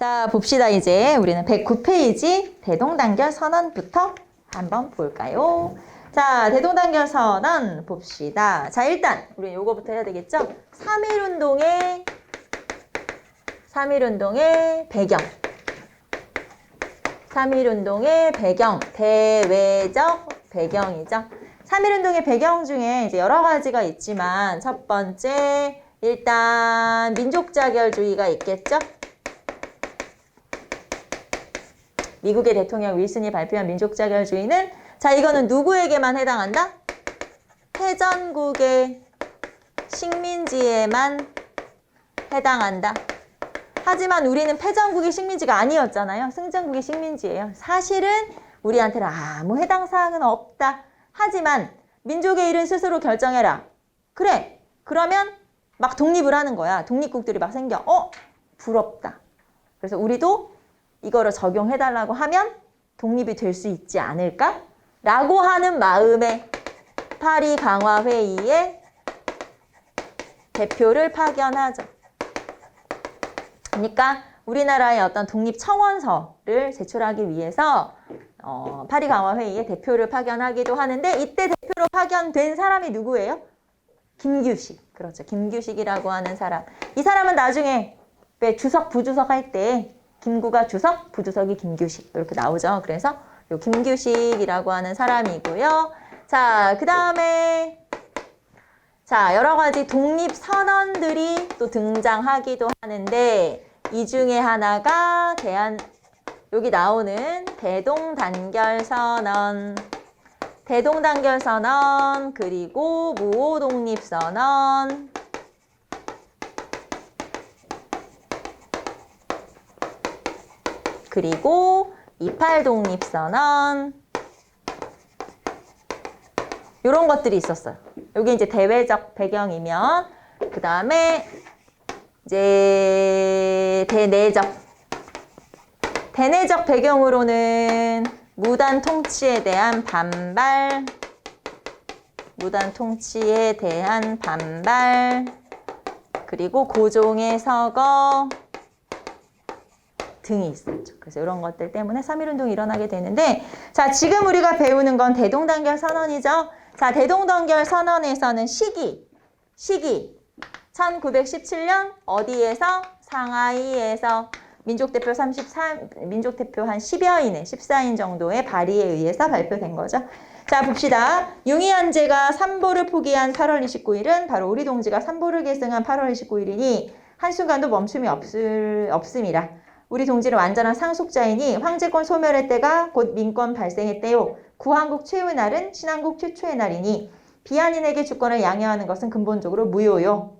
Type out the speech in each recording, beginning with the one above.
자, 봅시다. 이제 우리는 109페이지 대동단결 선언부터 한번 볼까요? 자, 대동단결 선언 봅시다. 자, 일단 우리 요거부터 해야 되겠죠? 3.1운동의 배경. 3.1운동의 배경, 대외적 배경이죠. 3.1운동의 배경 중에 이제 여러 가지가 있지만 첫 번째, 일단 민족자결주의가 있겠죠? 미국의 대통령 윌슨이 발표한 민족자결주의는 자, 이거는 누구에게만 해당한다? 패전국의 식민지에만 해당한다. 하지만 우리는 패전국의 식민지가 아니었잖아요. 승전국의 식민지예요. 사실은 우리한테는 아무 해당 사항은 없다. 하지만 민족의 일은 스스로 결정해라. 그래. 그러면 막 독립을 하는 거야. 독립국들이 막 생겨. 부럽다. 그래서 우리도 이거를 적용해달라고 하면 독립이 될 수 있지 않을까? 라고 하는 마음에 파리 강화회의에 대표를 파견하죠. 그러니까 우리나라의 어떤 독립청원서를 제출하기 위해서 파리 강화회의에 대표를 파견하기도 하는데 이때 대표로 파견된 사람이 누구예요? 김규식. 그렇죠. 김규식이라고 하는 사람. 이 사람은 나중에 왜 주석, 부주석 할 때 김구가 주석, 부주석이 김규식 이렇게 나오죠. 그래서 요 김규식이라고 하는 사람이고요. 자, 그 다음에 자, 여러 가지 독립선언들이 또 등장하기도 하는데 이 중에 하나가 여기 나오는 대동단결선언, 그리고 무호독립선언, 그리고 28독립선언 이런 것들이 있었어요. 여기 이제 대외적 배경이면 그 다음에 이제 대내적 배경으로는 무단 통치에 대한 반발, 그리고 고종의 서거 등이 있었죠. 그래서 이런 것들 때문에 3.1운동이 일어나게 되는데 자, 지금 우리가 배우는 건 대동단결 선언이죠. 자, 대동단결 선언에서는 시기 1917년 어디에서? 상하이에서 민족대표 한 10여인의 14인 정도의 발의에 의해서 발표된 거죠. 자, 봅시다. 융의안제가 삼보를 포기한 8월 29일은 바로 우리 동지가 삼보를 계승한 8월 29일이니 한순간도 멈춤이 없음이라. 우리 동지는 완전한 상속자이니 황제권 소멸의 때가 곧 민권 발생의 때요. 구한국 최후의 날은 신한국 최초의 날이니 비한인에게 주권을 양해하는 것은 근본적으로 무효요.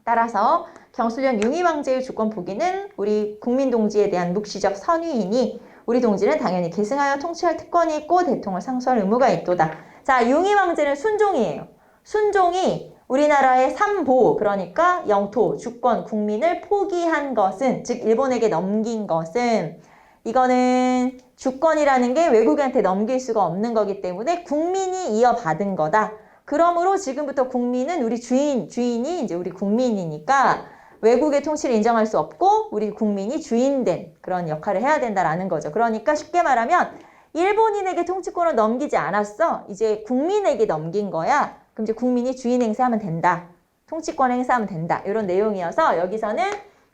따라서 경술련 융의왕제의 주권 포기는 우리 국민동지에 대한 묵시적 선의이니 우리 동지는 당연히 계승하여 통치할 특권이 있고 대통을 상수할 의무가 있도다. 자, 융의왕제는 순종이에요. 순종이 우리나라의 삼보, 그러니까 영토, 주권, 국민을 포기한 것은, 즉 일본에게 넘긴 것은 이거는 주권이라는 게 외국인한테 넘길 수가 없는 거기 때문에 국민이 이어받은 거다. 그러므로 지금부터 국민은 우리 주인이 이제 우리 국민이니까 외국의 통치를 인정할 수 없고 우리 국민이 주인된 그런 역할을 해야 된다라는 거죠. 그러니까 쉽게 말하면 일본인에게 통치권을 넘기지 않았어. 이제 국민에게 넘긴 거야. 그럼 이제 국민이 주인 행사하면 된다. 통치권 행사하면 된다. 이런 내용이어서 여기서는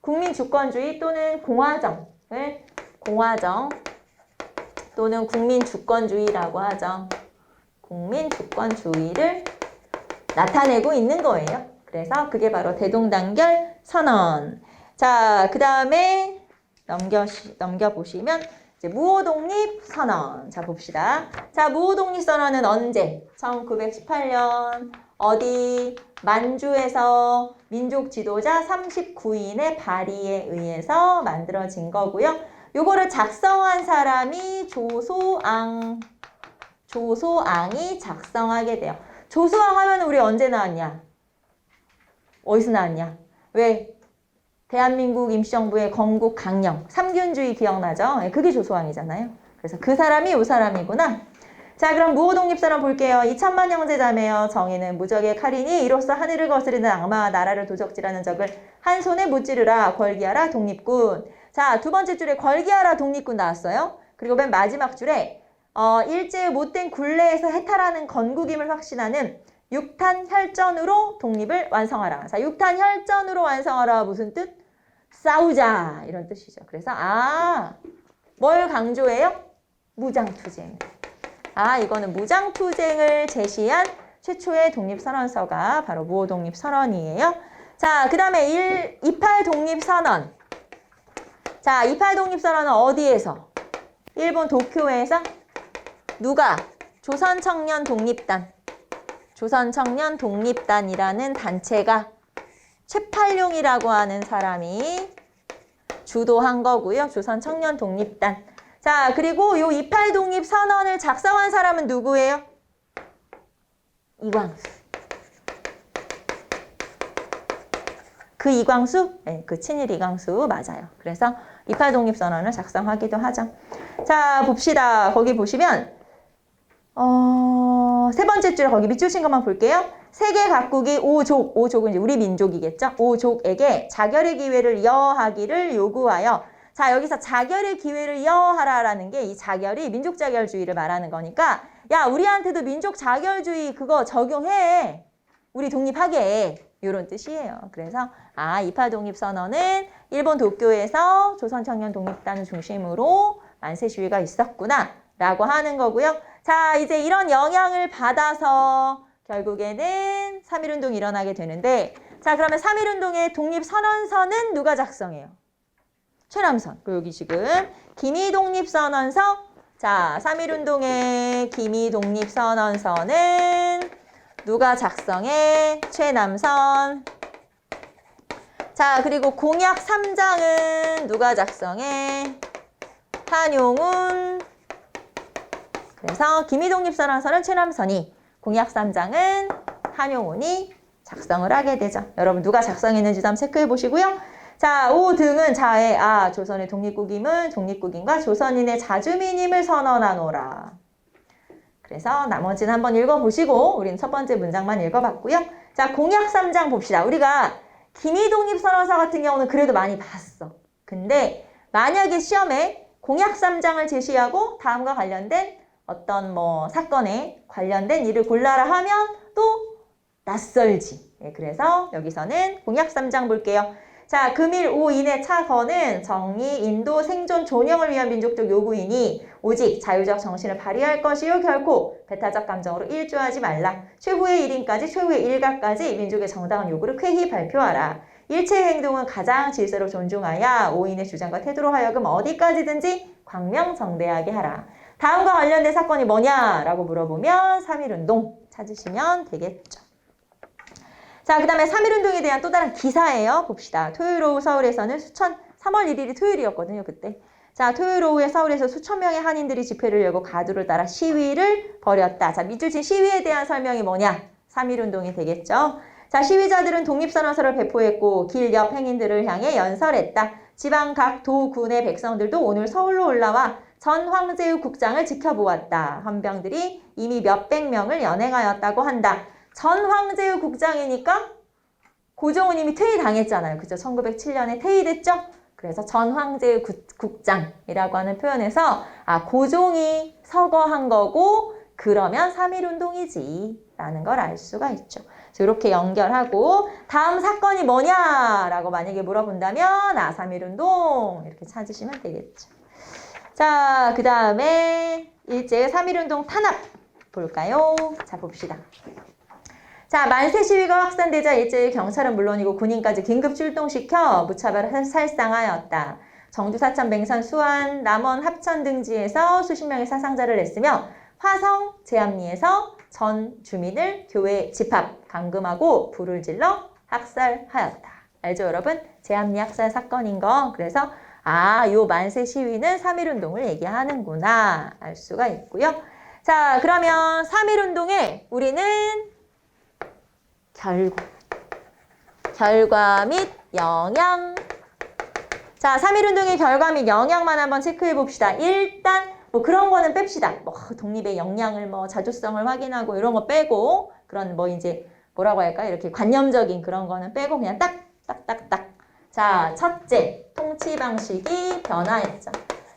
국민주권주의 또는 공화정 또는 국민주권주의라고 하죠. 국민주권주의를 나타내고 있는 거예요. 그래서 그게 바로 대동단결 선언. 자, 그 다음에 넘겨보시면 이제 무호독립 선언. 자, 봅시다. 자, 무호독립 선언은 언제? 1918년 어디? 만주에서 민족 지도자 39인의 발의에 의해서 만들어진 거고요. 요거를 작성한 사람이 조소앙이 작성하게 돼요. 조소앙 하면 우리 언제 나왔냐? 어디서 나왔냐? 왜? 대한민국 임시정부의 건국 강령, 삼균주의 기억나죠? 그게 조소왕이잖아요. 그래서 그 사람이 이 사람이구나. 자, 그럼 무호 독립선언 볼게요. 2천만 형제자매여 정의는 무적의 칼이니 이로써 하늘을 거스르는 악마와 나라를 도적질하는 적을 한 손에 무찌르라. 걸기하라 독립군. 자, 두 번째 줄에 걸기하라 독립군 나왔어요. 그리고 맨 마지막 줄에 일제의 못된 굴레에서 해탈하는 건국임을 확신하는 육탄 혈전으로 독립을 완성하라. 자, 육탄 혈전으로 완성하라. 무슨 뜻? 싸우자 이런 뜻이죠. 그래서 뭘 강조해요? 무장투쟁. 이거는 무장투쟁을 제시한 최초의 독립선언서가 바로 무호 독립선언이에요. 자, 그 다음에 28 독립선언. 자, 28 독립선언은 어디에서? 일본 도쿄에서 누가? 조선청년 독립단. 조선청년 독립단이라는 단체가 최팔룡이라고 하는 사람이 주도한 거고요. 조선청년 독립단. 자, 그리고 요 28 독립선언을 작성한 사람은 누구예요? 이광수. 그 이광수? 네, 그 친일 이광수 맞아요. 그래서 28 독립선언을 작성하기도 하죠. 자, 봅시다. 거기 보시면 세 번째 줄 거기 밑줄 친 것만 볼게요. 세계 각국이 오족은 이제 우리 민족이겠죠. 오족에게 자결의 기회를 여하기를 요구하여. 자, 여기서 자결의 기회를 여하라라는 게 이 자결이 민족 자결주의를 말하는 거니까 야, 우리한테도 민족 자결주의 그거 적용해. 우리 독립하게 해. 이런 뜻이에요. 그래서 28 독립선언은 일본 도쿄에서 조선청년 독립단을 중심으로 만세 시위가 있었구나 라고 하는 거고요. 자, 이제 이런 영향을 받아서 결국에는 3.1운동이 일어나게 되는데, 자, 그러면 3.1운동의 독립선언서는 누가 작성해요? 최남선. 그리고 여기 지금 기미독립선언서. 자, 3.1운동의 기미독립선언서는 누가 작성해? 최남선. 자, 그리고 공약 3장은 누가 작성해? 한용운. 그래서 기미독립선언서는 최남선이, 공약 3장은 한용운이 작성을 하게 되죠. 여러분 누가 작성했는지도 한번 체크해 보시고요. 자, 5등은 자해. 조선의 독립국임은 독립국임과 조선인의 자주민임을 선언하노라. 그래서 나머지는 한번 읽어보시고 우리는 첫 번째 문장만 읽어봤고요. 자, 공약 3장 봅시다. 우리가 기미독립선언서 같은 경우는 그래도 많이 봤어. 근데 만약에 시험에 공약 3장을 제시하고 다음과 관련된 어떤 사건에 관련된 일을 골라라 하면 또 낯설지. 그래서 여기서는 공약 3장 볼게요. 자, 금일 오인의 차건은 정의, 인도, 생존, 존영을 위한 민족적 요구이니 오직 자유적 정신을 발휘할 것이요 결코 배타적 감정으로 일조하지 말라. 최후의 1인까지 최후의 일가까지 민족의 정당한 요구를 쾌히 발표하라. 일체의 행동은 가장 질서로 존중하여 오인의 주장과 태도로 하여금 어디까지든지 광명정대하게 하라. 다음과 관련된 사건이 뭐냐라고 물어보면 3.1운동 찾으시면 되겠죠. 자, 그 다음에 3.1운동에 대한 또 다른 기사예요. 봅시다. 토요일 오후 서울에서는 3월 1일이 토요일이었거든요, 그때. 자, 토요일 오후에 서울에서 수천 명의 한인들이 집회를 열고 가두를 따라 시위를 벌였다. 자, 밑줄 친 시위에 대한 설명이 뭐냐? 3.1운동이 되겠죠. 자, 시위자들은 독립선언서를 배포했고 길 옆 행인들을 향해 연설했다. 지방 각 도군의 백성들도 오늘 서울로 올라와 전 황제의 국장을 지켜보았다. 헌병들이 이미 몇백 명을 연행하였다고 한다. 전 황제의 국장이니까 고종은 이미 퇴위당했잖아요. 그죠? 1907년에 퇴위됐죠? 그래서 전 황제의 국장이라고 하는 표현에서 고종이 서거한 거고 그러면 3.1운동이지 라는 걸 알 수가 있죠. 이렇게 연결하고 다음 사건이 뭐냐라고 만약에 물어본다면 3.1운동 이렇게 찾으시면 되겠죠. 자, 그 다음에 일제의 3.1운동 탄압 볼까요? 자, 봅시다. 자, 만세 시위가 확산되자 일제의 경찰은 물론이고 군인까지 긴급 출동시켜 무차별 살상하였다. 정주, 사천, 맹산, 수안, 남원, 합천 등지에서 수십 명의 사상자를 냈으며 화성, 제암리에서 전 주민을 교회 집합, 감금하고 불을 질러 학살하였다. 알죠, 여러분? 제암리 학살 사건인 거. 그래서 요 만세 시위는 3.1운동을 얘기하는구나 알 수가 있고요. 자, 그러면 3.1운동에 우리는 결과 및 영향. 자, 3.1운동의 결과 및 영향만 한번 체크해 봅시다. 일단 뭐 그런 거는 뺍시다. 뭐 독립의 역량을 뭐 자주성을 확인하고 이런 거 빼고 그런 뭐 이제 뭐라고 할까? 이렇게 관념적인 그런 거는 빼고 그냥 딱. 자, 첫째, 통치 방식이 변화했죠.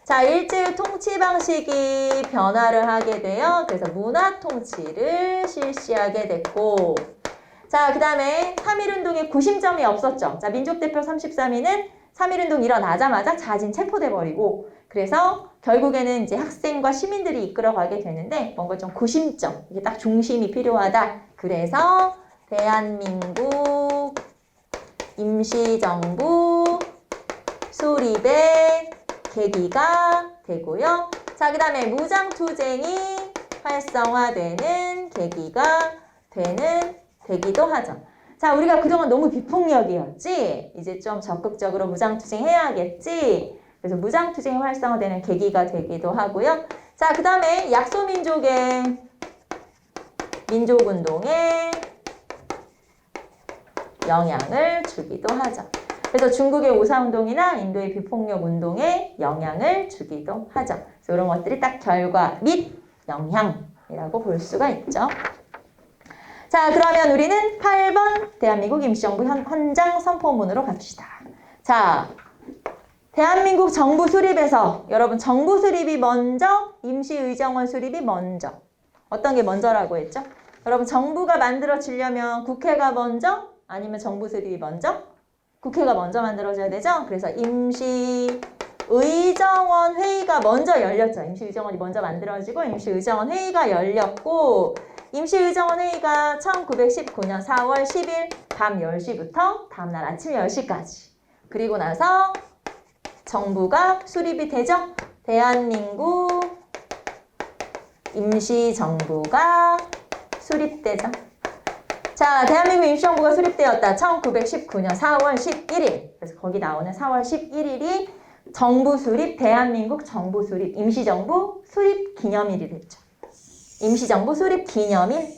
자, 일제의 통치 방식이 변화를 하게 되어 그래서 문화 통치를 실시하게 됐고 자, 그 다음에 3.1운동에 구심점이 없었죠. 자, 민족대표 33위는 3.1운동 일어나자마자 자진 체포돼 버리고 그래서 결국에는 이제 학생과 시민들이 이끌어가게 되는데 뭔가 좀 구심점, 이게 딱 중심이 필요하다. 그래서 대한민국 임시정부 수립의 계기가 되고요. 자, 그 다음에 무장투쟁이 활성화되는 계기가 되기도 하죠. 자, 우리가 그동안 너무 비폭력이었지? 이제 좀 적극적으로 무장투쟁 해야겠지? 그래서 무장투쟁이 활성화되는 계기가 되기도 하고요. 자, 그 다음에 약소민족의 민족운동에 영향을 주기도 하죠. 그래서 중국의 오사운동이나 인도의 비폭력 운동에 영향을 주기도 하죠. 그래서 이런 것들이 딱 결과 및 영향이라고 볼 수가 있죠. 자, 그러면 우리는 8번 대한민국 임시정부 헌장 선포문으로 갑시다. 자, 대한민국 정부 수립에서 여러분 정부 수립이 먼저, 임시의정원 수립이 먼저. 어떤 게 먼저라고 했죠? 여러분 정부가 만들어지려면 국회가 먼저 아니면 정부 수립이 먼저? 국회가 먼저 만들어져야 되죠? 그래서 임시의정원 회의가 먼저 열렸죠. 임시의정원이 먼저 만들어지고 임시의정원 회의가 열렸고 임시의정원 회의가 1919년 4월 10일 밤 10시부터 다음날 아침 10시까지 그리고 나서 정부가 수립이 되죠. 대한민국 임시정부가 수립되죠. 자, 대한민국 임시정부가 수립되었다. 1919년 4월 11일. 그래서 거기 나오는 4월 11일이 정부 수립, 대한민국 정부 수립, 임시정부 수립 기념일이 됐죠. 임시정부 수립 기념일.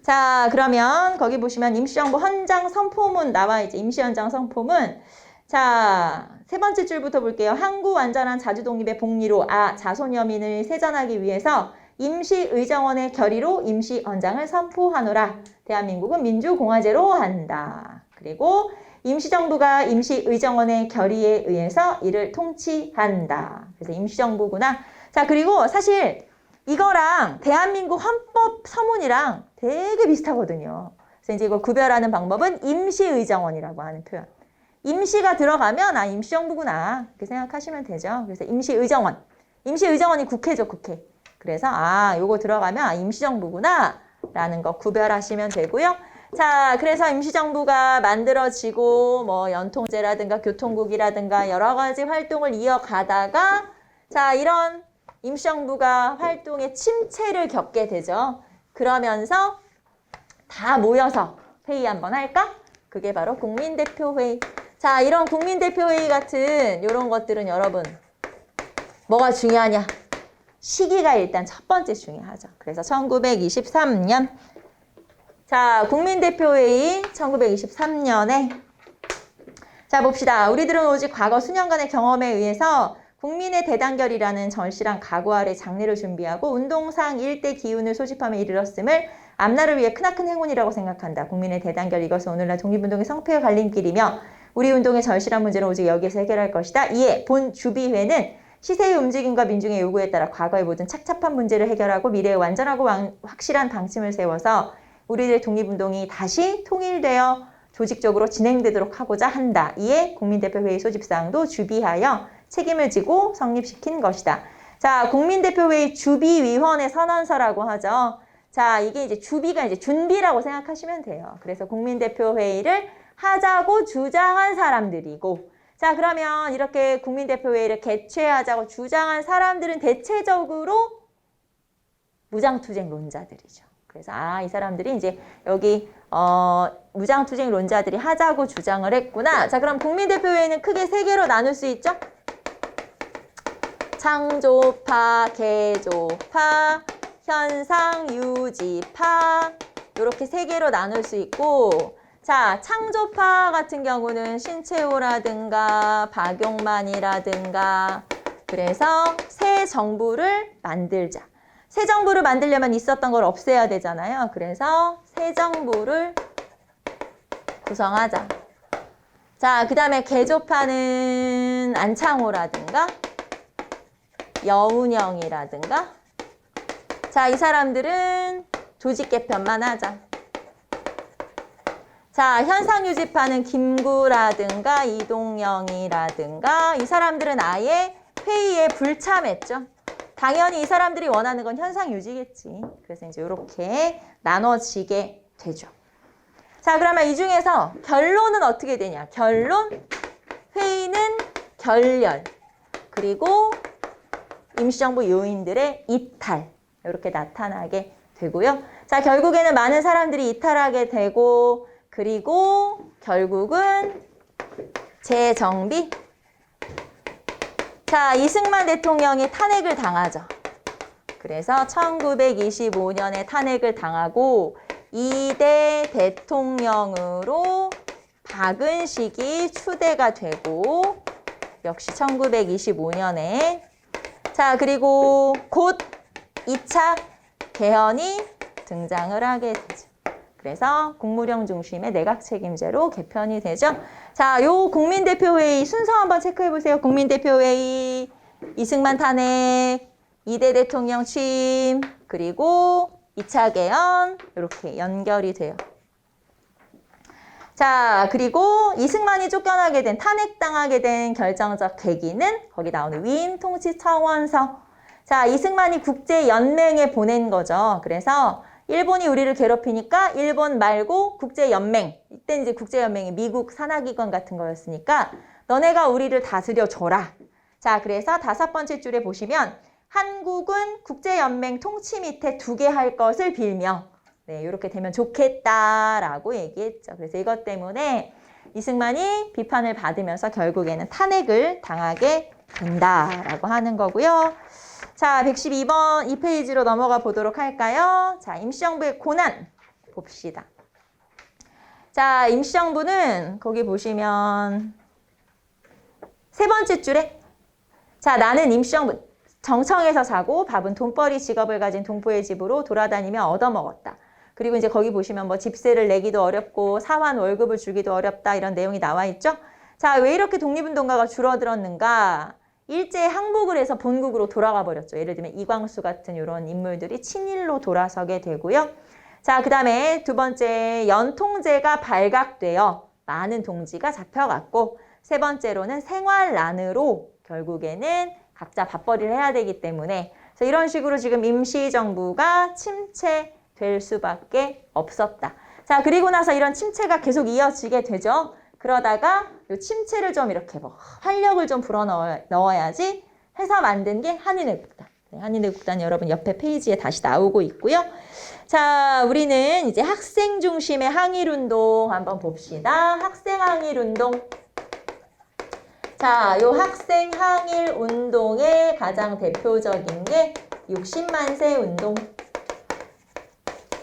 자, 그러면 거기 보시면 임시정부 헌장 선포문 나와 있죠. 임시헌장 선포문. 자, 세 번째 줄부터 볼게요. 항구 완전한 자주독립의 복리로 자손여민을 세전하기 위해서 임시의정원의 결의로 임시헌장을 선포하노라. 대한민국은 민주공화제로 한다. 그리고 임시정부가 임시의정원의 결의에 의해서 이를 통치한다. 그래서 임시정부구나. 자, 그리고 사실 이거랑 대한민국 헌법 서문이랑 되게 비슷하거든요. 그래서 이제 이걸 구별하는 방법은 임시의정원이라고 하는 표현. 임시가 들어가면 임시정부구나 이렇게 생각하시면 되죠. 그래서 임시의정원. 임시의정원이 국회죠, 국회. 그래서 요거 들어가면 임시정부구나 라는 거 구별하시면 되고요. 자, 그래서 임시정부가 만들어지고 뭐 연통제라든가 교통국이라든가 여러 가지 활동을 이어가다가 자, 이런 임시정부가 활동에 침체를 겪게 되죠. 그러면서 다 모여서 회의 한번 할까? 그게 바로 국민대표회의. 자, 이런 국민대표회의 같은 이런 것들은 여러분 뭐가 중요하냐? 시기가 일단 첫 번째 중요하죠. 그래서 1923년 자, 국민대표회의 1923년에 자, 봅시다. 우리들은 오직 과거 수년간의 경험에 의해서 국민의 대단결이라는 절실한 각오 아래 장례를 준비하고 운동상 일대 기운을 소집하며 이르렀음을 앞날을 위해 크나큰 행운이라고 생각한다. 국민의 대단결 이것은 오늘날 독립운동의 성패의 갈림길이며 우리 운동의 절실한 문제는 오직 여기에서 해결할 것이다. 이에 본 주비회는 시세의 움직임과 민중의 요구에 따라 과거의 모든 착잡한 문제를 해결하고 미래에 완전하고 확실한 방침을 세워서 우리들의 독립운동이 다시 통일되어 조직적으로 진행되도록 하고자 한다. 이에 국민대표회의 소집사항도 주비하여 책임을 지고 성립시킨 것이다. 자, 국민대표회의 주비위원회 선언서라고 하죠. 자, 이게 이제 주비가 이제 준비라고 생각하시면 돼요. 그래서 국민대표회의를 하자고 주장한 사람들이고 자, 그러면 이렇게 국민대표회의를 개최하자고 주장한 사람들은 대체적으로 무장투쟁론자들이죠. 그래서 이 사람들이 이제 여기 무장투쟁론자들이 하자고 주장을 했구나. 자, 그럼 국민대표회의는 크게 세 개로 나눌 수 있죠? 창조파, 개조파, 현상유지파 이렇게 세 개로 나눌 수 있고 자, 창조파 같은 경우는 신채호라든가 박용만이라든가 그래서 새 정부를 만들자. 새 정부를 만들려면 있었던 걸 없애야 되잖아요. 그래서 새 정부를 구성하자. 자, 그 다음에 개조파는 안창호라든가 여운형이라든가 자, 이 사람들은 조직 개편만 하자. 자, 현상유지파는 김구라든가 이동영이라든가 이 사람들은 아예 회의에 불참했죠. 당연히 이 사람들이 원하는 건 현상유지겠지. 그래서 이제 이렇게 나눠지게 되죠. 자, 그러면 이 중에서 결론은 어떻게 되냐? 결론, 회의는 결렬, 그리고 임시정부 요인들의 이탈 이렇게 나타나게 되고요. 자, 결국에는 많은 사람들이 이탈하게 되고 그리고 결국은 재정비. 자, 이승만 대통령이 탄핵을 당하죠. 그래서 1925년에 탄핵을 당하고 2대 대통령으로 박은식이 추대가 되고 역시 1925년에 자, 그리고 곧 2차 개헌이 등장을 하게 되죠. 그래서 국무령 중심의 내각 책임제로 개편이 되죠. 자, 요 국민대표회의 순서 한번 체크해 보세요. 국민대표회의, 이승만 탄핵, 2대 대통령 취임, 그리고 2차 개헌 이렇게 연결이 돼요. 자, 그리고 이승만이 쫓겨나게 된, 탄핵당하게 된 결정적 계기는 거기 나오는 위임 통치 차원서. 자, 이승만이 국제연맹에 보낸 거죠. 그래서 일본이 우리를 괴롭히니까 일본 말고 국제연맹, 이때 이제 국제연맹이 미국 산하기관 같은 거였으니까 너네가 우리를 다스려줘라. 자, 그래서 5번째 줄에 보시면 한국은 국제연맹 통치 밑에 두게 할 것을 빌며 네, 이렇게 되면 좋겠다라고 얘기했죠. 그래서 이것 때문에 이승만이 비판을 받으면서 결국에는 탄핵을 당하게 된다라고 하는 거고요. 자, 112번 2페이지로 넘어가 보도록 할까요? 자, 임시정부의 고난 봅시다. 자, 임시정부는 거기 보시면 세 번째 줄에 자, 나는 임시정부 정청에서 자고 밥은 돈벌이 직업을 가진 동포의 집으로 돌아다니며 얻어먹었다. 그리고 이제 거기 보시면 뭐 집세를 내기도 어렵고 사환 월급을 주기도 어렵다 이런 내용이 나와 있죠. 자, 왜 이렇게 독립운동가가 줄어들었는가? 일제히 항복을 해서 본국으로 돌아가 버렸죠. 예를 들면 이광수 같은 이런 인물들이 친일로 돌아서게 되고요. 자, 그 다음에 두 번째 연통제가 발각되어 많은 동지가 잡혀갔고 세 번째로는 생활난으로 결국에는 각자 밥벌이를 해야 되기 때문에 그래서 이런 식으로 지금 임시정부가 침체될 수밖에 없었다. 자, 그리고 나서 이런 침체가 계속 이어지게 되죠. 그러다가 이 침체를 좀 이렇게 뭐 활력을 좀 불어넣어야지 해서 만든 게 한인애국단. 네, 한인애국단 여러분 옆에 페이지에 다시 나오고 있고요. 자, 우리는 이제 학생 중심의 항일운동 한번 봅시다. 학생 항일운동. 자, 요 학생 항일운동의 가장 대표적인 게 60만세 운동.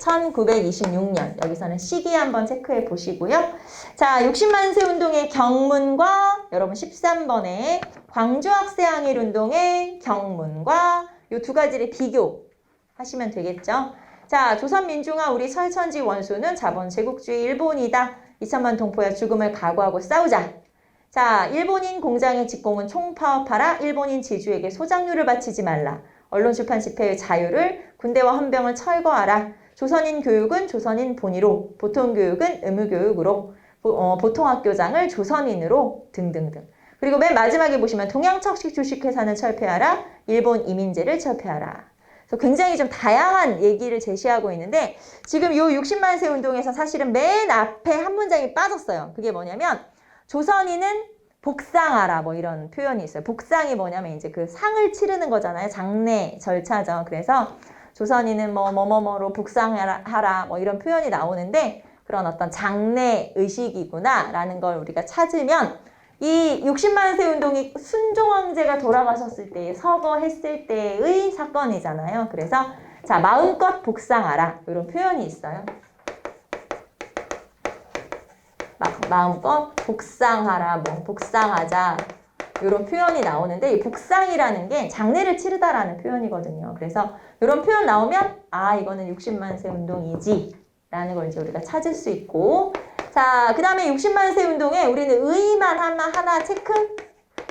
1926년. 여기서는 시기 한번 체크해 보시고요. 자, 60만세 운동의 경문과 여러분 13번에 광주 학생항일운동의 경문과 요 두 가지를 비교하시면 되겠죠. 자, 조선민중화 우리 설천지 원수는 자본 제국주의 일본이다. 2천만 동포야 죽음을 각오하고 싸우자. 자, 일본인 공장의 직공은 총파업하라. 일본인 지주에게 소장료를 바치지 말라. 언론 출판 집회의 자유를 군대와 헌병을 철거하라. 조선인 교육은 조선인 본위로, 보통 교육은 의무교육으로, 보통학교장을 조선인으로 등등등. 그리고 맨 마지막에 보시면 동양척식 주식회사는 철폐하라. 일본 이민제를 철폐하라. 그래서 굉장히 좀 다양한 얘기를 제시하고 있는데 지금 요 60만세 운동에서 사실은 맨 앞에 한 문장이 빠졌어요. 그게 뭐냐면 조선인은 복상하라 뭐 이런 표현이 있어요. 복상이 뭐냐면 이제 그 상을 치르는 거잖아요. 장례 절차죠. 그래서 조선인은 뭐로 복상하라 뭐 이런 표현이 나오는데 그런 어떤 장례 의식이구나 라는 걸 우리가 찾으면 이 60만세 운동이 순종황제가 돌아가셨을 때 서거했을 때의 사건이잖아요. 그래서 자, 마음껏 복상하라 이런 표현이 있어요. 마음껏 복상하라, 뭐 복상하자 이런 표현이 나오는데 이 복상이라는 게 장례를 치르다라는 표현이거든요. 그래서 이런 표현 나오면 아 이거는 60만 세 운동이지 라는 걸 이제 우리가 찾을 수 있고 자, 그 다음에 60만 세 운동에 우리는 의의만 하나 체크?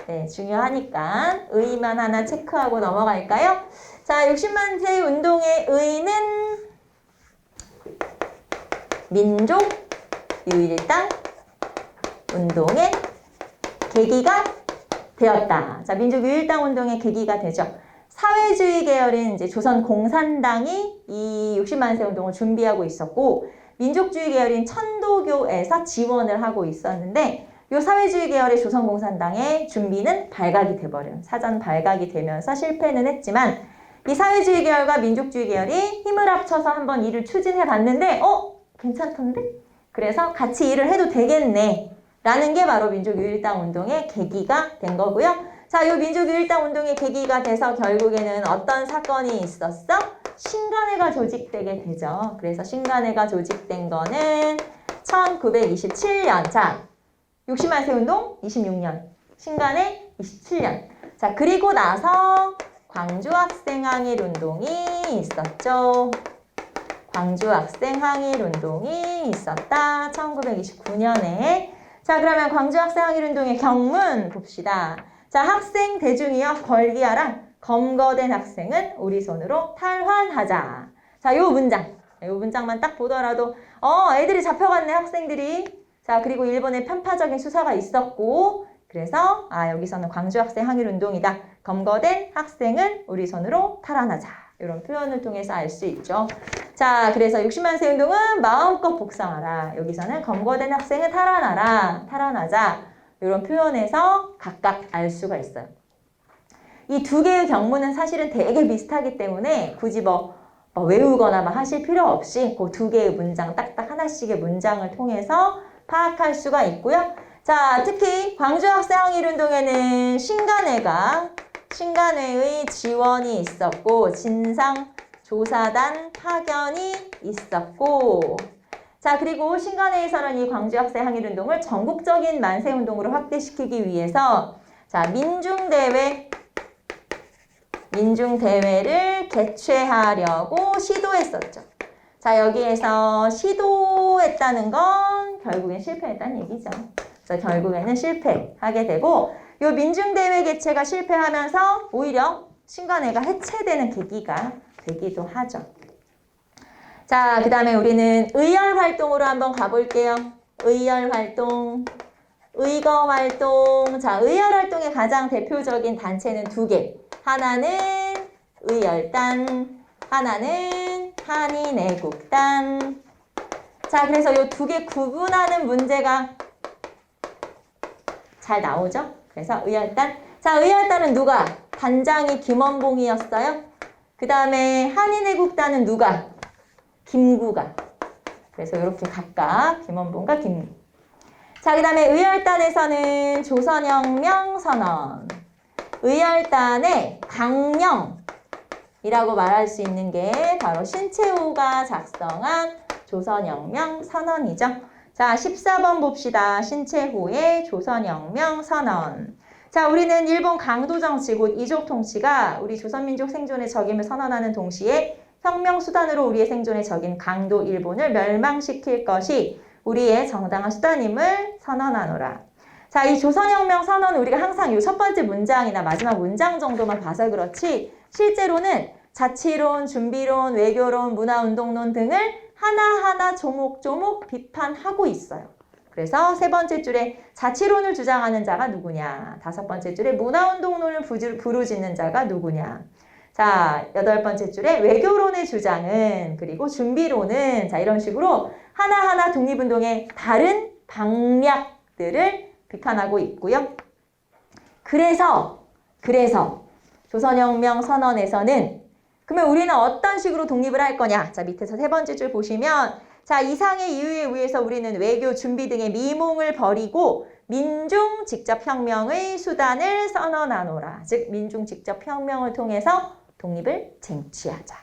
네, 중요하니까 의의만 하나 체크하고 넘어갈까요? 자, 60만 세 운동의 의의는 민족 유일당 운동의 계기가 되었다. 자, 민족 유일당 운동의 계기가 되죠. 사회주의 계열인 이제 조선 공산당이 이 60만 세 운동을 준비하고 있었고 민족주의 계열인 천도교에서 지원을 하고 있었는데 이 사회주의 계열의 조선 공산당의 준비는 발각이 돼버려요. 사전 발각이 되면서 실패는 했지만 이 사회주의 계열과 민족주의 계열이 힘을 합쳐서 한번 일을 추진해 봤는데 괜찮던데? 그래서 같이 일을 해도 되겠네 라는 게 바로 민족유일당 운동의 계기가 된 거고요. 자, 이 민족유일당 운동의 계기가 돼서 결국에는 어떤 사건이 있었어? 신간회가 조직되게 되죠. 그래서 신간회가 조직된 거는 1927년. 자, 60만 세 운동 26년. 신간회 27년. 자, 그리고 나서 광주 학생 항일 운동이 있었죠. 광주 학생 항일 운동이 있었다. 1929년에. 자, 그러면 광주 학생 항일 운동의 경문 봅시다. 자, 학생 대중이여 걸기하라. 검거된 학생은 우리 손으로 탈환하자. 자, 요 문장만 딱 보더라도 애들이 잡혀갔네 학생들이. 자, 그리고 일본의 편파적인 수사가 있었고 그래서 여기서는 광주 학생 항일 운동이다. 검거된 학생은 우리 손으로 탈환하자. 이런 표현을 통해서 알 수 있죠. 자, 그래서 60만 세 운동은 마음껏 복상하라. 여기서는 검거된 학생을 탈환하자. 이런 표현에서 각각 알 수가 있어요. 이 두 개의 경문은 사실은 되게 비슷하기 때문에 굳이 외우거나 하실 필요 없이 그 두 개의 문장, 딱딱 하나씩의 문장을 통해서 파악할 수가 있고요. 자, 특히 광주 학생 항일 운동에는 신간회의 지원이 있었고 진상조사단 파견이 있었고 자, 그리고 신간회에서는 이 광주 학생 항일 운동을 전국적인 만세 운동으로 확대시키기 위해서 자, 민중대회를 개최하려고 시도했었죠. 자, 여기에서 시도했다는 건 결국엔 실패했다는 얘기죠. 그래서 결국에는 실패하게 되고 이 민중대회 개최가 실패하면서 오히려 신간회가 해체되는 계기가 되기도 하죠. 자, 그 다음에 우리는 의열활동으로 한번 가볼게요. 의열활동, 의거활동. 자, 의열활동의 가장 대표적인 단체는 두 개. 하나는 의열단, 하나는 한인애국단. 자, 그래서 이 두 개 구분하는 문제가 잘 나오죠? 그래서 의열단. 자, 의열단은 누가? 단장이 김원봉이었어요. 그 다음에 한인애국단은 누가? 김구가. 그래서 이렇게 각각 김원봉과 김구. 자, 그 다음에 의열단에서는 조선혁명 선언. 의열단의 강령이라고 말할 수 있는 게 바로 신채호가 작성한 조선혁명 선언이죠. 자, 14번 봅시다. 신채호의 조선혁명 선언. 자, 우리는 일본 강도정치, 곧 이족통치가 우리 조선민족 생존의 적임을 선언하는 동시에 혁명 수단으로 우리의 생존의 적인 강도 일본을 멸망시킬 것이 우리의 정당한 수단임을 선언하노라. 자, 이 조선혁명 선언은 우리가 항상 이 첫 번째 문장이나 마지막 문장 정도만 봐서 그렇지 실제로는 자치론, 준비론, 외교론, 문화운동론 등을 하나하나 조목조목 비판하고 있어요. 그래서 세 번째 줄에 자치론을 주장하는 자가 누구냐. 다섯 번째 줄에 문화운동론을 부르짖는 자가 누구냐. 자, 여덟 번째 줄에 외교론의 주장은 그리고 준비론은 자 이런 식으로 하나하나 독립운동의 다른 방략들을 비판하고 있고요. 그래서 조선혁명 선언에서는 그러면 우리는 어떤 식으로 독립을 할 거냐? 자, 밑에서 세 번째 줄 보시면 자, 이상의 이유에 의해서 우리는 외교 준비 등의 미몽을 버리고 민중 직접 혁명의 수단을 선언하노라. 즉 민중 직접 혁명을 통해서 독립을 쟁취하자.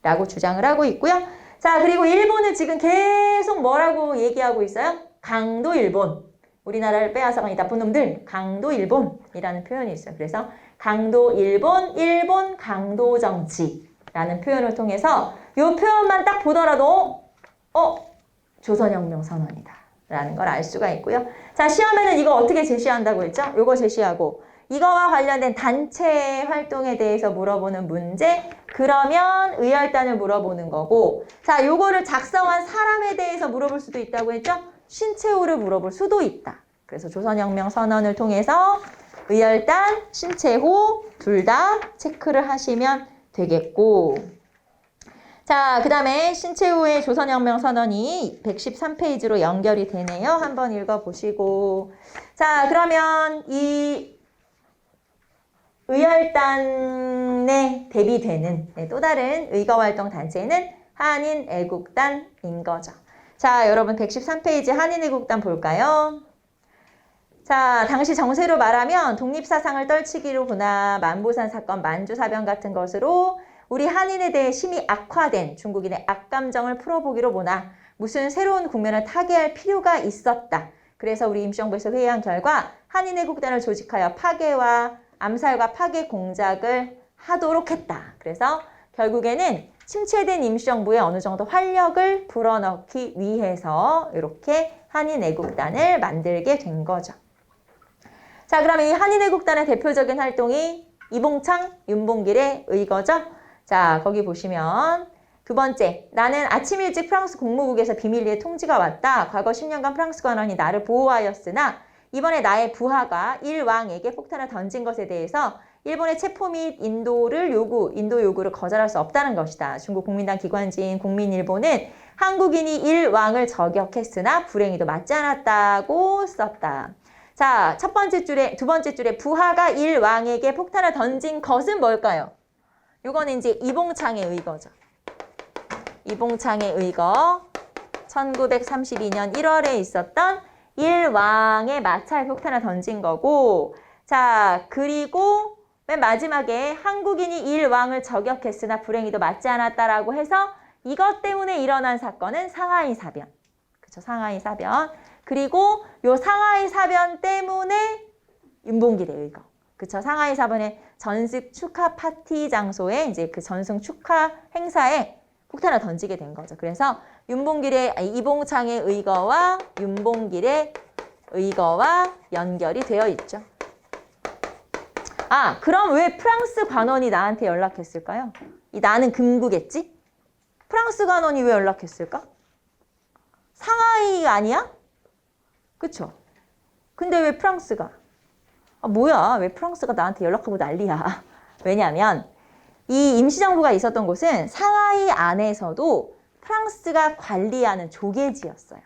라고 주장을 하고 있고요. 자, 그리고 일본은 지금 계속 뭐라고 얘기하고 있어요? 강도 일본. 우리나라를 빼앗아간 이 나쁜 놈들, 강도 일본이라는 표현이 있어요. 그래서 강도 일본, 일본 강도 정치라는 표현을 통해서 이 표현만 딱 보더라도 조선혁명 선언이다 라는 걸 알 수가 있고요. 자, 시험에는 이거 어떻게 제시한다고 했죠? 이거 제시하고 이거와 관련된 단체 활동에 대해서 물어보는 문제, 그러면 의열단을 물어보는 거고, 자, 요거를 작성한 사람에 대해서 물어볼 수도 있다고 했죠? 신채호를 물어볼 수도 있다. 그래서 조선혁명 선언을 통해서 의열단, 신채호 둘 다 체크를 하시면 되겠고, 자, 그 다음에 신채호의 조선혁명 선언이 113페이지로 연결이 되네요. 한번 읽어보시고. 자, 그러면 이 의열단에 대비되는 또 다른 의거활동 단체는 한인애국단인 거죠. 자, 여러분 113페이지 한인애국단 볼까요? 자, 당시 정세로 말하면 독립사상을 떨치기로 보나 만보산 사건, 만주사변 같은 것으로 우리 한인에 대해 심히 악화된 중국인의 악감정을 풀어보기로 보나 무슨 새로운 국면을 타개할 필요가 있었다. 그래서 우리 임시정부에서 회의한 결과 한인애국단을 조직하여 파괴와 암살과 파괴 공작을 하도록 했다. 그래서 결국에는 침체된 임시정부에 어느 정도 활력을 불어넣기 위해서 이렇게 한인애국단을 만들게 된 거죠. 자, 그럼 이 한인애국단의 대표적인 활동이 이봉창, 윤봉길의 의거죠. 자, 거기 보시면 두 번째, 나는 아침 일찍 프랑스 공무국에서 비밀리에 통지가 왔다. 과거 10년간 프랑스 관원이 나를 보호하였으나 이번에 나의 부하가 일왕에게 폭탄을 던진 것에 대해서 일본의 체포 및 인도 요구를 거절할 수 없다는 것이다. 중국 국민당 기관지인 국민일보는 한국인이 일왕을 저격했으나 불행히도 맞지 않았다고 썼다. 자, 두 번째 줄에 부하가 일왕에게 폭탄을 던진 것은 뭘까요? 요거는 이제 이봉창의 의거죠. 이봉창의 의거. 1932년 1월에 있었던 일왕의 마찰 폭탄을 던진 거고, 자, 그리고 맨 마지막에 한국인이 일왕을 저격했으나 불행히도 맞지 않았다라고 해서 이것 때문에 일어난 사건은 상하이 사변. 그쵸, 상하이 사변. 그리고 요 상하이 사변 때문에 윤봉길의 의거. 그쵸, 상하이 사변의 전승 축하 파티 장소에 이제 그 전승 축하 행사에 폭탄을 던지게 된 거죠. 그래서 이봉창의 의거와 윤봉길의 의거와 연결이 되어 있죠. 아, 그럼 왜 프랑스 관원이 나한테 연락했을까요? 나는 금구겠지? 프랑스 관원이 왜 연락했을까? 상하이 아니야? 그쵸? 근데 왜 프랑스가? 아, 뭐야, 왜 프랑스가 나한테 연락하고 난리야. 왜냐하면 이 임시정부가 있었던 곳은 상하이 안에서도 프랑스가 관리하는 조계지였어요.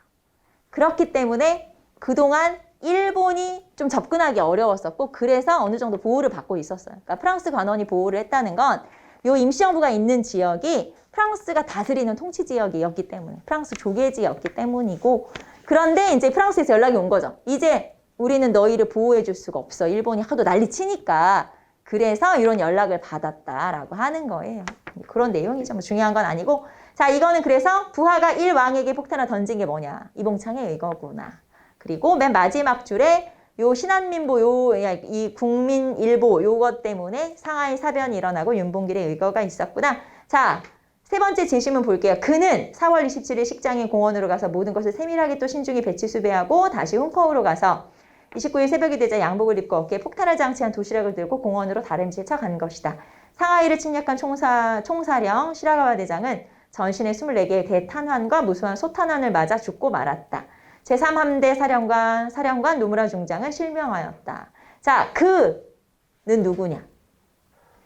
그렇기 때문에 그동안 일본이 좀 접근하기 어려웠었고, 그래서 어느 정도 보호를 받고 있었어요. 그러니까 프랑스 관원이 보호를 했다는 건 이 임시정부가 있는 지역이 프랑스가 다스리는 통치 지역이었기 때문에, 프랑스 조계지였기 때문이고, 그런데 이제 프랑스에서 연락이 온 거죠. 이제 우리는 너희를 보호해 줄 수가 없어. 일본이 하도 난리 치니까. 그래서 이런 연락을 받았다라고 하는 거예요. 그런 내용이죠. 뭐 중요한 건 아니고. 자, 이거는 그래서 부하가 일왕에게 폭탄을 던진 게 뭐냐. 이봉창의 의거구나. 그리고 맨 마지막 줄에 요 신한민보, 이 국민일보 요것 때문에 상하이 사변이 일어나고 윤봉길의 의거가 있었구나. 자, 세 번째 제시문 볼게요. 그는 4월 27일 식장인 공원으로 가서 모든 것을 세밀하게 또 신중히 배치수배하고 다시 훈커우로 가서 29일 새벽이 되자 양복을 입고 어깨에 폭탄을 장치한 도시락을 들고 공원으로 다름질 쳐 간 것이다. 상하이를 침략한 총사령 시라가와 대장은 전신에 24개의 대탄환과 무수한 소탄환을 맞아 죽고 말았다. 제3함대 사령관 노무라 중장은 실명하였다. 자, 그는 누구냐?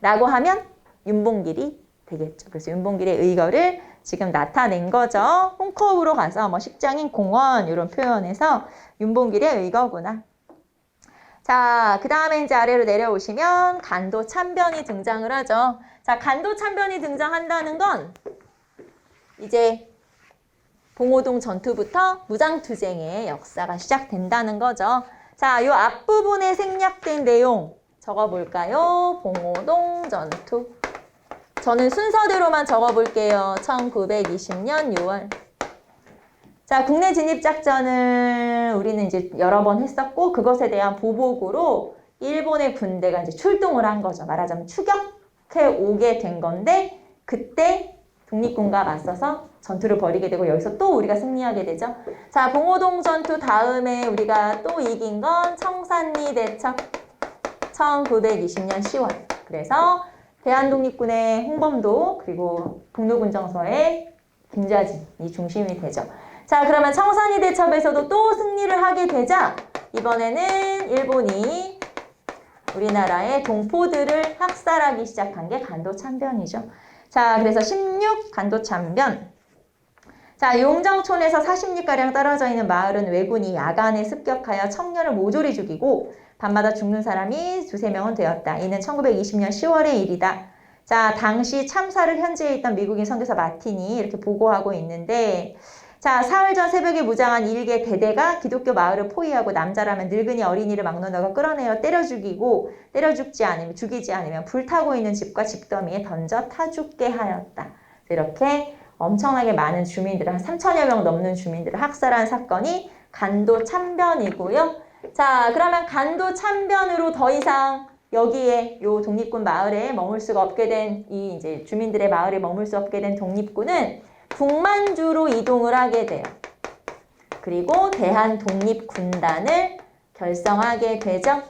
라고 하면 윤봉길이 되겠죠. 그래서 윤봉길의 의거를 지금 나타낸 거죠. 홍커우로 가서 뭐 식장인 공원 이런 표현에서 윤봉길의 의거구나. 자, 그 다음에 이제 아래로 내려오시면 간도 참변이 등장을 하죠. 자, 간도 참변이 등장한다는 건 이제 봉오동 전투부터 무장투쟁의 역사가 시작된다는 거죠. 자, 요 앞부분에 생략된 내용 적어볼까요? 봉오동 전투. 저는 순서대로만 적어볼게요. 1920년 6월. 자, 국내 진입작전을 우리는 이제 여러 번 했었고, 그것에 대한 보복으로 일본의 군대가 이제 출동을 한 거죠. 말하자면 추격해 오게 된 건데, 그때 독립군과 맞서서 전투를 벌이게 되고, 여기서 또 우리가 승리하게 되죠. 자, 봉오동 전투 다음에 우리가 또 이긴 건 청산리 대첩 1920년 10월. 그래서 대한독립군의 홍범도, 그리고 북로군정서의 김좌진이 중심이 되죠. 자, 그러면 청산리 대첩에서도 또 승리를 하게 되자 이번에는 일본이 우리나라의 동포들을 학살하기 시작한 게 간도참변이죠. 자, 그래서 16 간도참변. 자, 용정촌에서 40리가량 떨어져 있는 마을은 왜군이 야간에 습격하여 청년을 모조리 죽이고 밤마다 죽는 사람이 두세 명은 되었다. 이는 1920년 10월의 일이다. 자, 당시 참사를 현지에 있던 미국인 선교사 마틴이 이렇게 보고하고 있는데, 자, 사흘 전 새벽에 무장한 일개 대대가 기독교 마을을 포위하고 남자라면 늙은이 어린이를 막론하고 끌어내어 때려 죽이지 않으면 불타고 있는 집과 집더미에 던져 타 죽게 하였다. 이렇게 엄청나게 많은 주민들을, 한 3천여 명 넘는 주민들을 학살한 사건이 간도 참변이고요. 자, 그러면 간도 참변으로 더 이상 여기에 요 독립군 마을에 머물 수가 없게 된 이 이제 주민들의 마을에 머물 수 없게 된 독립군은 북만주로 이동을 하게 돼요. 그리고 대한독립군단을 결성하게 되죠.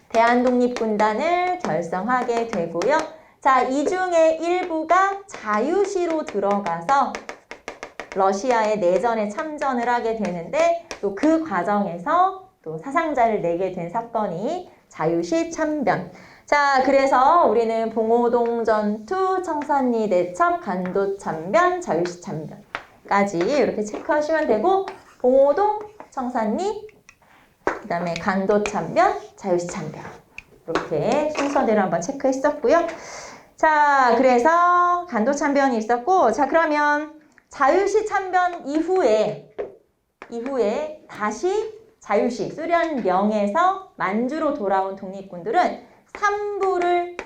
대한독립군단을 결성하게 되고요. 자, 이 중에 일부가 자유시로 들어가서 러시아의 내전에 참전을 하게 되는데 또 그 과정에서 또 사상자를 내게 된 사건이 자유시 참변. 자, 그래서 우리는 봉오동 전투, 청산리 대첩, 간도 참변, 자유시 참변까지 이렇게 체크하시면 되고, 봉오동, 청산리, 그 다음에 간도 참변, 자유시 참변. 이렇게 순서대로 한번 체크했었고요. 자, 그래서 간도 참변이 있었고, 자, 그러면 자유시 참변 이후에 다시 자유시, 수련령에서 만주로 돌아온 독립군들은 3부를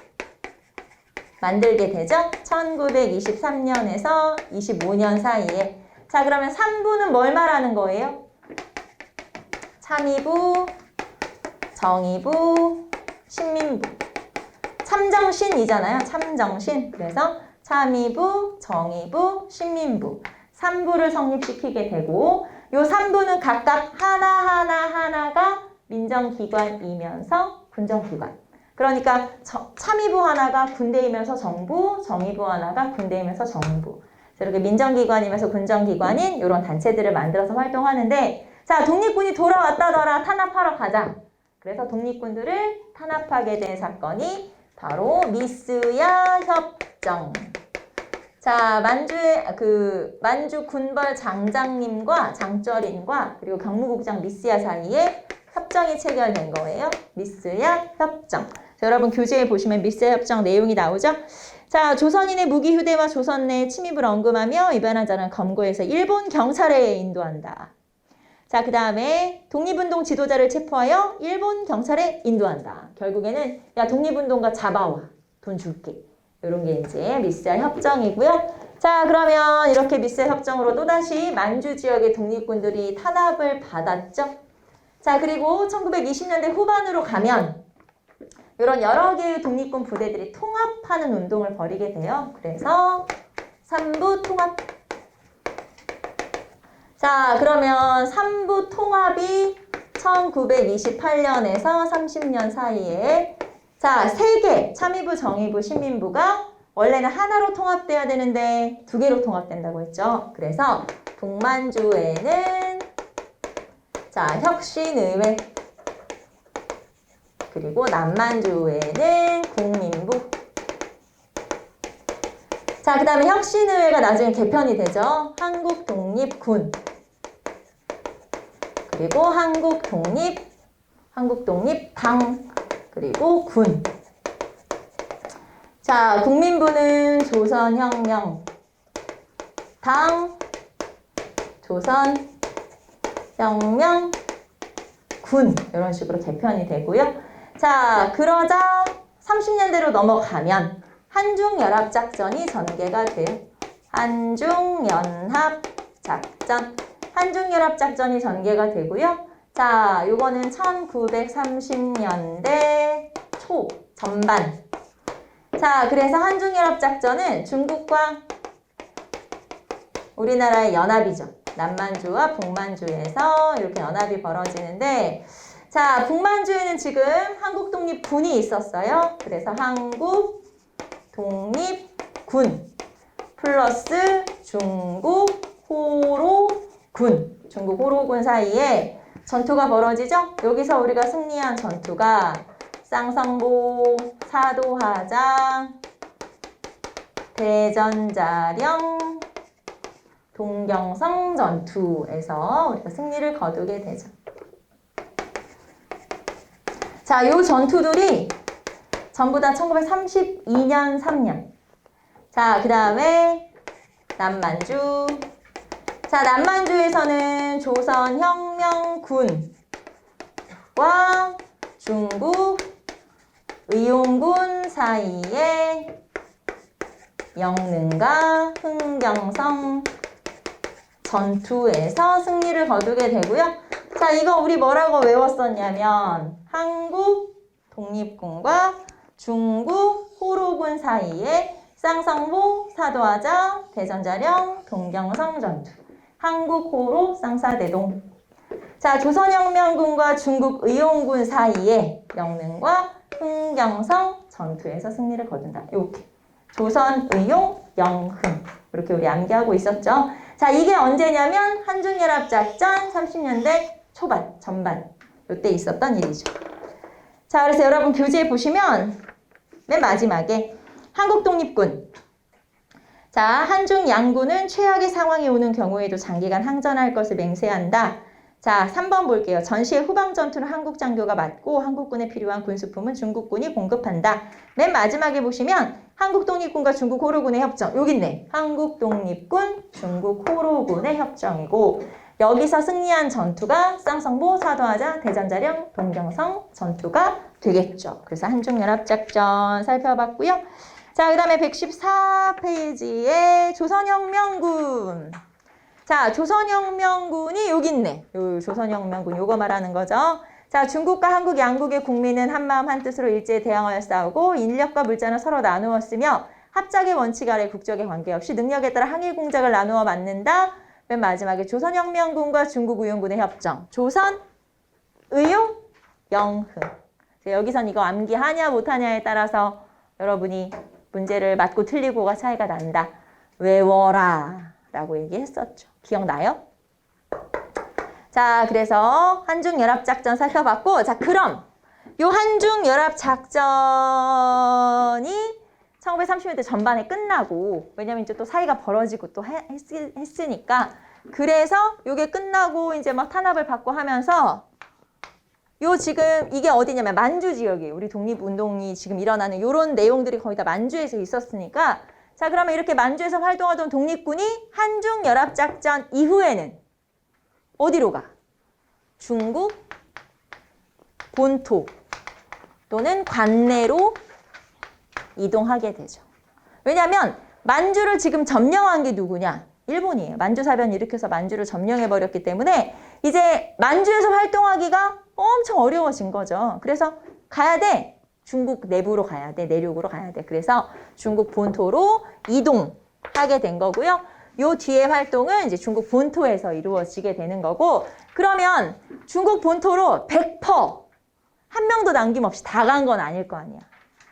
만들게 되죠. 1923년에서 25년 사이에. 자, 그러면 3부는 뭘 말하는 거예요? 참의부, 정의부, 신민부. 참정신이잖아요. 참정신. 그래서 참의부, 정의부, 신민부. 3부를 성립시키게 되고, 요 3부는 각각 하나가 민정기관이면서 군정기관. 그러니까 참의부 하나가 군대이면서 정부, 정의부 하나가 군대이면서 정부. 이렇게 민정기관이면서 군정기관인 이런 단체들을 만들어서 활동하는데, 자, 독립군이 돌아왔다더라, 탄압하러 가자. 그래서 독립군들을 탄압하게 된 사건이 바로 미스야 협정. 자, 만주 군벌 장장님과 장쩌린과 그리고 경무국장 미스야 사이에 협정이 체결된 거예요. 미스야 협정. 자, 여러분 교재에 보시면 미스야 협정 내용이 나오죠? 자, 조선인의 무기 휴대와 조선 내 침입을 언급하며 위반한 자는 검거해서 일본 경찰에 인도한다. 자, 그 다음에 독립운동 지도자를 체포하여 일본 경찰에 인도한다. 결국에는 야, 독립운동가 잡아와. 돈 줄게. 이런 게 이제 미스야 협정이고요. 자, 그러면 이렇게 미스야 협정으로 또다시 만주 지역의 독립군들이 탄압을 받았죠. 자, 그리고 1920년대 후반으로 가면 이런 여러 개의 독립군 부대들이 통합하는 운동을 벌이게 돼요. 그래서 3부 통합. 자, 그러면 3부 통합이 1928년에서 30년 사이에 자, 3개, 참의부, 정의부, 신민부가 원래는 하나로 통합돼야 되는데 2개로 통합된다고 했죠. 그래서 북만주에는 자, 혁신의회, 그리고 남만주에는 국민부. 자, 그 다음에 혁신의회가 나중에 개편이 되죠. 한국독립군, 그리고 한국독립당, 그리고 군. 자, 국민부는 조선혁명, 당, 조선혁명, 군. 이런 식으로 개편이 되고요. 자, 그러자 30년대로 넘어가면 한중연합작전이 전개가 돼요. 한중연합작전. 작전. 한중연합작전이 전개가 되고요. 자, 요거는 1930년대 초 전반. 자, 그래서 한중연합작전은 중국과 우리나라의 연합이죠. 남만주와 북만주에서 이렇게 연합이 벌어지는데, 자, 북만주에는 지금 한국독립군이 있었어요. 그래서 한국독립군 플러스 중국호로군, 중국호로군 사이에 전투가 벌어지죠. 여기서 우리가 승리한 전투가 쌍성보, 사도하장, 대전자령, 동경성 전투에서 우리가 승리를 거두게 되죠. 자, 요 전투들이 전부 다 1932년, 3년. 자, 그 다음에 남만주. 자, 남만주에서는 조선혁명군과 중국 의용군 사이에 영릉과 흥경성 전투에서 승리를 거두게 되고요. 자, 이거 우리 뭐라고 외웠었냐면 한국 독립군과 중국 호로군 사이에 쌍성보, 사도하장, 대전자령, 동경성 전투. 한국 호로 쌍사대동. 자, 조선혁명군과 중국 의용군 사이에 영릉과 흥경성 전투에서 승리를 거둔다. 이렇게. 조선, 의용, 영흥. 이렇게 우리 암기하고 있었죠. 자, 이게 언제냐면 한중연합작전 30년대 초반, 전반. 이때 있었던 일이죠. 자, 그래서 여러분 교재에 보시면 맨 마지막에 한국독립군. 자, 한중 양군은 최악의 상황이 오는 경우에도 장기간 항전할 것을 맹세한다. 자, 3번 볼게요. 전시의 후방 전투는 한국 장교가 맡고 한국군에 필요한 군수품은 중국군이 공급한다. 맨 마지막에 보시면 한국독립군과 중국호로군의 협정. 여기 있네. 한국독립군, 중국호로군의 협정이고 여기서 승리한 전투가 쌍성보, 사도하장, 대전자령, 동경성 전투가 되겠죠. 그래서 한중연합작전 살펴봤고요. 자, 그 다음에 114페이지에 조선혁명군. 자, 조선혁명군이 여기 있네. 요 조선혁명군 요거 말하는 거죠. 자, 중국과 한국 양국의 국민은 한마음 한뜻으로 일제에 대항하여 싸우고 인력과 물자는 서로 나누었으며 합작의 원칙 아래 국적에 관계없이 능력에 따라 항일 공작을 나누어 맡는다. 맨 마지막에 조선혁명군과 중국의용군의 협정. 조선, 의용, 영흥. 여기선 이거 암기하냐 못하냐에 따라서 여러분이 문제를 맞고 틀리고가 차이가 난다. 외워라 라고 얘기했었죠. 기억나요? 자, 그래서 한중연합작전 살펴봤고, 자, 그럼 요 한중연합작전이 1930년대 전반에 끝나고, 왜냐면 이제 또 사이가 벌어지고 또 했으니까, 그래서 요게 끝나고 이제 막 탄압을 받고 하면서 요 지금 이게 어디냐면 만주 지역이에요. 우리 독립운동이 지금 일어나는 요런 내용들이 거의 다 만주에서 있었으니까, 자, 그러면 이렇게 만주에서 활동하던 독립군이 한중연합작전 이후에는 어디로 가? 중국 본토 또는 관내로 이동하게 되죠. 왜냐하면 만주를 지금 점령한 게 누구냐? 일본이에요. 만주사변 일으켜서 만주를 점령해버렸기 때문에 이제 만주에서 활동하기가 엄청 어려워진 거죠. 그래서 가야 돼. 중국 내부로 가야 돼. 내륙으로 가야 돼. 그래서 중국 본토로 이동하게 된 거고요. 요 뒤에 활동은 이제 중국 본토에서 이루어지게 되는 거고, 그러면 중국 본토로 100% 한 명도 남김없이 다 간 건 아닐 거 아니야.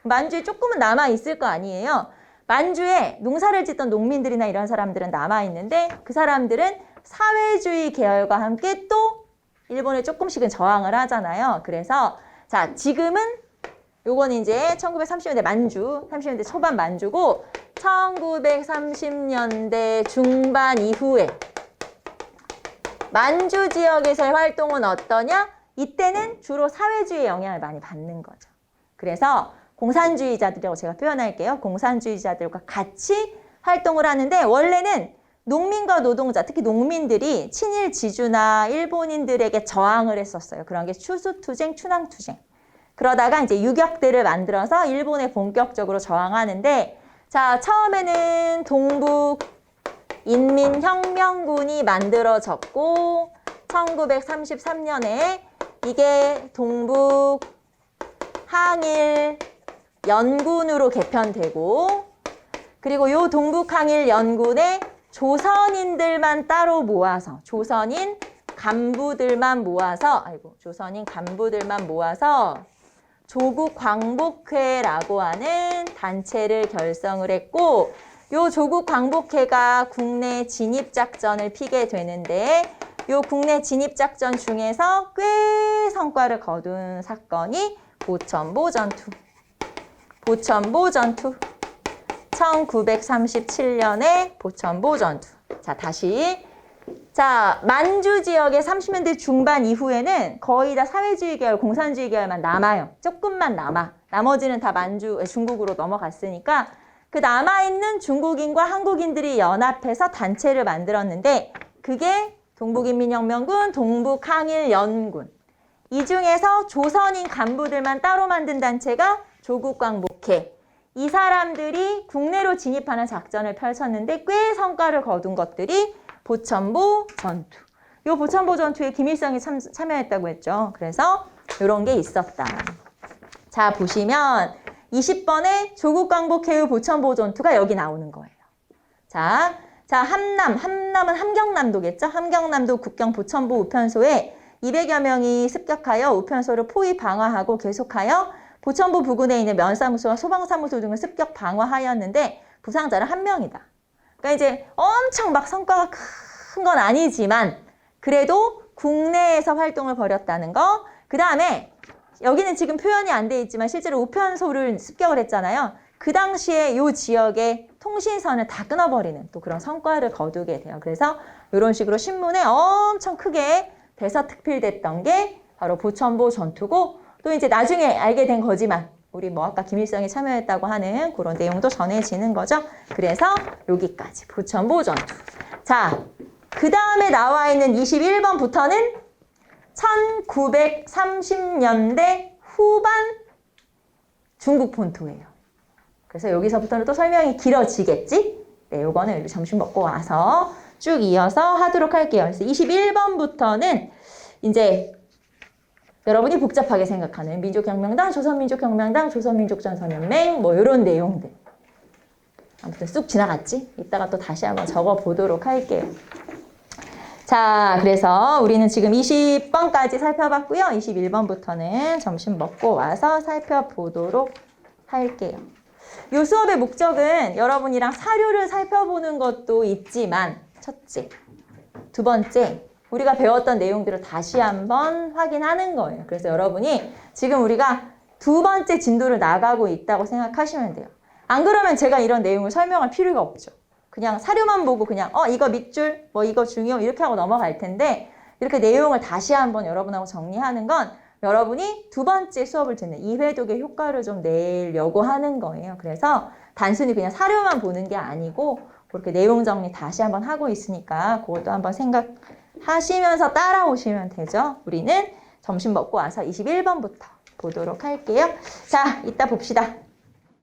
만주에 조금은 남아있을 거 아니에요. 만주에 농사를 짓던 농민들이나 이런 사람들은 남아있는데 그 사람들은 사회주의 계열과 함께 또 일본에 조금씩은 저항을 하잖아요. 그래서 자, 지금은 요건 이제 1930년대 만주, 30년대 초반 만주고 1930년대 중반 이후에 만주 지역에서의 활동은 어떠냐? 이때는 주로 사회주의 영향을 많이 받는 거죠. 그래서 공산주의자들이라고 제가 표현할게요. 공산주의자들과 같이 활동을 하는데 원래는 농민과 노동자, 특히 농민들이 친일 지주나 일본인들에게 저항을 했었어요. 그런 게 추수투쟁, 춘왕투쟁. 그러다가 이제 유격대를 만들어서 일본에 본격적으로 저항하는데, 자, 처음에는 동북 인민혁명군이 만들어졌고 1933년에 이게 동북 항일 연군으로 개편되고 그리고 요 동북 항일 연군에 조선인들만 따로 모아서 조선인 간부들만 모아서 조국 광복회라고 하는 단체를 결성을 했고 요 조국 광복회가 국내 진입작전을 피게 되는데 요 국내 진입작전 중에서 꽤 성과를 거둔 사건이 보천보 전투. 1937년에 보천보 전투. 자, 다시. 자, 만주 지역의 30년대 중반 이후에는 거의 다 사회주의 계열, 공산주의 계열만 남아요. 조금만 남아. 나머지는 다 중국으로 넘어갔으니까 그 남아있는 중국인과 한국인들이 연합해서 단체를 만들었는데 그게 동북인민혁명군, 동북항일연군. 이 중에서 조선인 간부들만 따로 만든 단체가 조국광복회. 이 사람들이 국내로 진입하는 작전을 펼쳤는데 꽤 성과를 거둔 것들이 보천보 전투. 요 보천보 전투에 김일성이 참여했다고 했죠. 그래서 이런 게 있었다. 자, 보시면 20번에 조국광복회의 보천보 전투가 여기 나오는 거예요. 자, 함남은 함경남도겠죠? 함경남도 국경 보천보 우편소에 200여 명이 습격하여 우편소를 포위 방어하고 계속하여 보천보 부근에 있는 면사무소와 소방사무소 등을 습격 방어하였는데 부상자는 1명이다. 그러니까 이제 엄청 막 성과가 큰 건 아니지만 그래도 국내에서 활동을 벌였다는 거. 그 다음에 여기는 지금 표현이 안 돼 있지만 실제로 우편소를 습격을 했잖아요. 그 당시에 이 지역의 통신선을 다 끊어버리는 또 그런 성과를 거두게 돼요. 그래서 이런 식으로 신문에 엄청 크게 대서특필됐던 게 바로 보천보 전투고 또 이제 나중에 알게 된 거지만 우리 뭐 아까 김일성이 참여했다고 하는 그런 내용도 전해지는 거죠. 그래서 여기까지 보천보 전투. 자, 그 다음에 나와 있는 21번부터는 1930년대 후반 중국 본토예요. 그래서 여기서부터는 또 설명이 길어지겠지? 네, 요거는 점심 먹고 와서 쭉 이어서 하도록 할게요. 그래서 21번부터는 이제 여러분이 복잡하게 생각하는 민족혁명당, 조선민족혁명당, 조선민족전선연맹 뭐 이런 내용들. 아무튼 쑥 지나갔지? 이따가 또 다시 한번 적어보도록 할게요. 자, 그래서 우리는 지금 20번까지 살펴봤고요. 21번부터는 점심 먹고 와서 살펴보도록 할게요. 이 수업의 목적은 여러분이랑 사료를 살펴보는 것도 있지만 첫째, 두 번째, 우리가 배웠던 내용들을 다시 한번 확인하는 거예요. 그래서 여러분이 지금 우리가 두 번째 진도를 나가고 있다고 생각하시면 돼요. 안 그러면 제가 이런 내용을 설명할 필요가 없죠. 그냥 사료만 보고 그냥 이거 밑줄, 뭐 이거 중요 이렇게 하고 넘어갈 텐데 이렇게 내용을 다시 한번 여러분하고 정리하는 건 여러분이 두 번째 수업을 듣는 이회독의 효과를 좀 내려고 하는 거예요. 그래서 단순히 그냥 사료만 보는 게 아니고 그렇게 내용 정리 다시 한번 하고 있으니까 그것도 한번 생각하시면서 따라오시면 되죠. 우리는 점심 먹고 와서 21번부터 보도록 할게요. 자, 이따 봅시다.